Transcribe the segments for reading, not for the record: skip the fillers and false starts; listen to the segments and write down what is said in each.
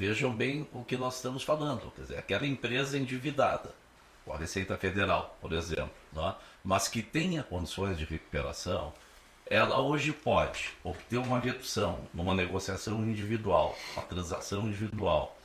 vejam bem o que nós estamos falando. Quer dizer, aquela empresa endividada, com a Receita Federal, por exemplo, né? Mas que tenha condições de recuperação, ela hoje pode obter uma redução numa negociação individual, uma transação individual,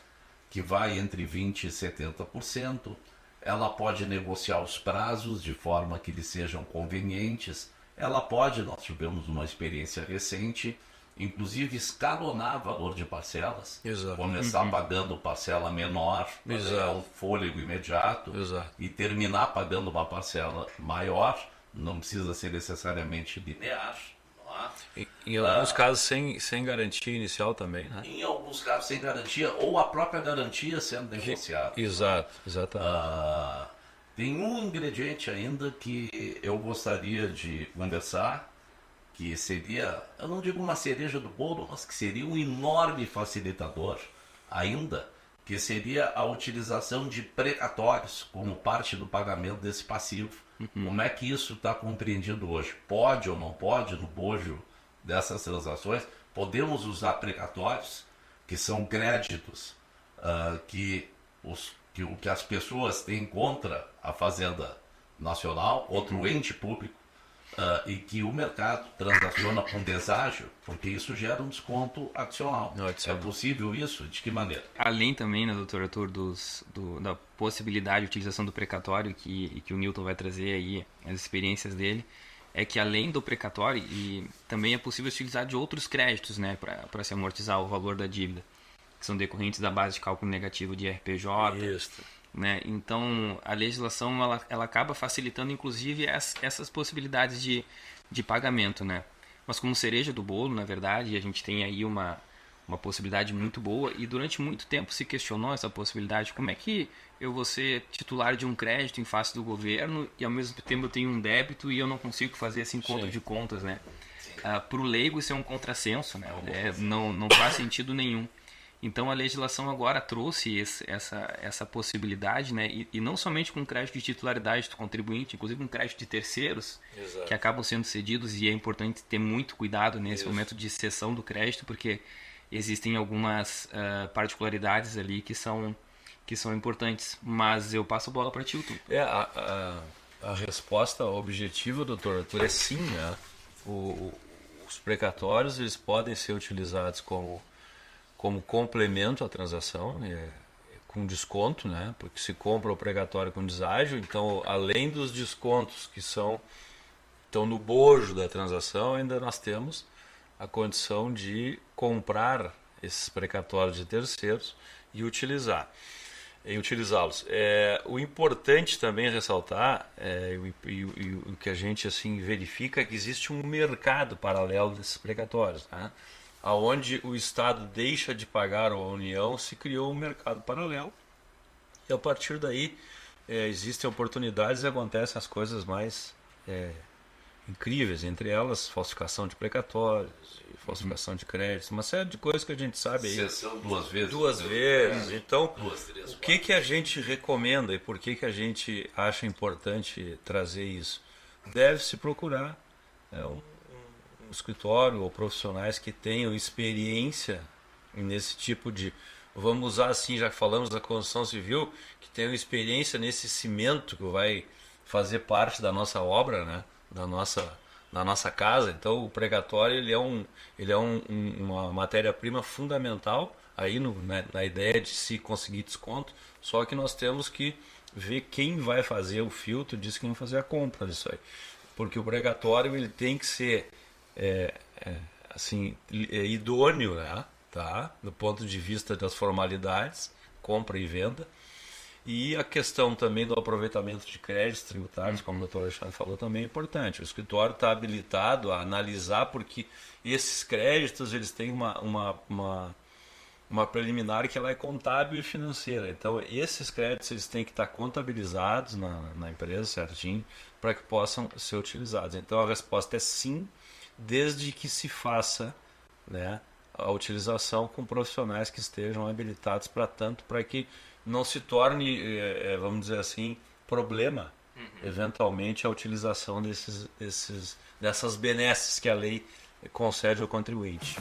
que vai entre 20% e 70%. Ela pode negociar os prazos de forma que eles sejam convenientes. Ela pode, nós tivemos uma experiência recente, inclusive escalonar valor de parcelas. Exato. Começar pagando parcela menor, Exato. o fôlego imediato, Exato. e terminar pagando uma parcela maior. Não precisa ser necessariamente linear. Não é? Em alguns casos sem garantia inicial também, né? Em alguns casos sem garantia, ou a própria garantia sendo negociada. Exato, exatamente. Tem um ingrediente ainda que eu gostaria de conversar, que seria, eu não digo uma cereja do bolo, mas que seria um enorme facilitador ainda, que seria a utilização de precatórios como parte do pagamento desse passivo. Como é que isso está compreendido hoje? Pode ou não pode, no bojo dessas transações, podemos usar precatórios, que são créditos que as pessoas têm contra a Fazenda Nacional, outro ente público, e que o mercado transaciona com deságio, porque isso gera um desconto adicional. É possível isso? De que maneira? Além também, né, doutor Arthur, da possibilidade de utilização do precatório que o Newton vai trazer aí, as experiências dele, é que além do precatório, e também é possível utilizar de outros créditos, né, para se amortizar o valor da dívida, que são decorrentes da base de cálculo negativo de RPJ. Isso. Né? Então, a legislação ela acaba facilitando, inclusive, essas possibilidades de pagamento. Né? Mas como cereja do bolo, na verdade, a gente tem aí uma possibilidade muito boa, e durante muito tempo se questionou essa possibilidade. Como é que eu vou ser titular de um crédito em face do governo e, ao mesmo tempo, eu tenho um débito e eu não consigo fazer esse encontro de contas? Né? Para o leigo, isso é um contrassenso. Né? Não faz sentido nenhum. Então, a legislação agora trouxe essa possibilidade, né? E não somente com crédito de titularidade do contribuinte, inclusive com crédito de terceiros. Exato. Que acabam sendo cedidos, e é importante ter muito cuidado nesse momento de cessão do crédito, porque existem algumas particularidades ali que são importantes. Mas eu passo a bola para ti, Hilton. A resposta objetiva, doutor Arthur, é sim. Né? Os precatórios eles podem ser utilizados como complemento à transação, com desconto, né? Porque se compra o precatório com deságio, então além dos descontos que estão no bojo da transação, ainda nós temos a condição de comprar esses precatórios de terceiros e utilizá-los. O importante também ressaltar, o que a gente assim verifica, é que existe um mercado paralelo desses precatórios, né? Aonde o Estado deixa de pagar à União, se criou um mercado paralelo. E a partir daí existem oportunidades e acontecem as coisas mais incríveis, entre elas falsificação de precatórios, falsificação de créditos, uma série de coisas que a gente sabe aí. Sessão duas vezes. Duas vezes. Então, três, o que a gente recomenda e por que a gente acha importante trazer isso? Deve-se procurar um escritório ou profissionais que tenham experiência nesse tipo de, vamos usar assim, já que falamos da construção civil, que tenham experiência nesse cimento que vai fazer parte da nossa obra, né? da nossa casa. Então o precatório ele é uma matéria-prima fundamental aí na ideia de se conseguir desconto, só que nós temos que ver quem vai fazer o filtro, diz que vai fazer a compra disso aí, porque o precatório ele tem que ser idôneo, né? Tá? Do ponto de vista das formalidades, compra e venda, e a questão também do aproveitamento de créditos tributários, como o doutor Alexandre falou, também é importante. O escritório está habilitado a analisar, porque esses créditos eles têm uma preliminar que ela é contábil e financeira. Então esses créditos eles têm que estar contabilizados na empresa certinho para que possam ser utilizados. Então a resposta é sim, desde que se faça, né, a utilização com profissionais que estejam habilitados para tanto, para que não se torne, vamos dizer assim, problema, eventualmente, a utilização dessas benesses que a lei concede ao contribuinte.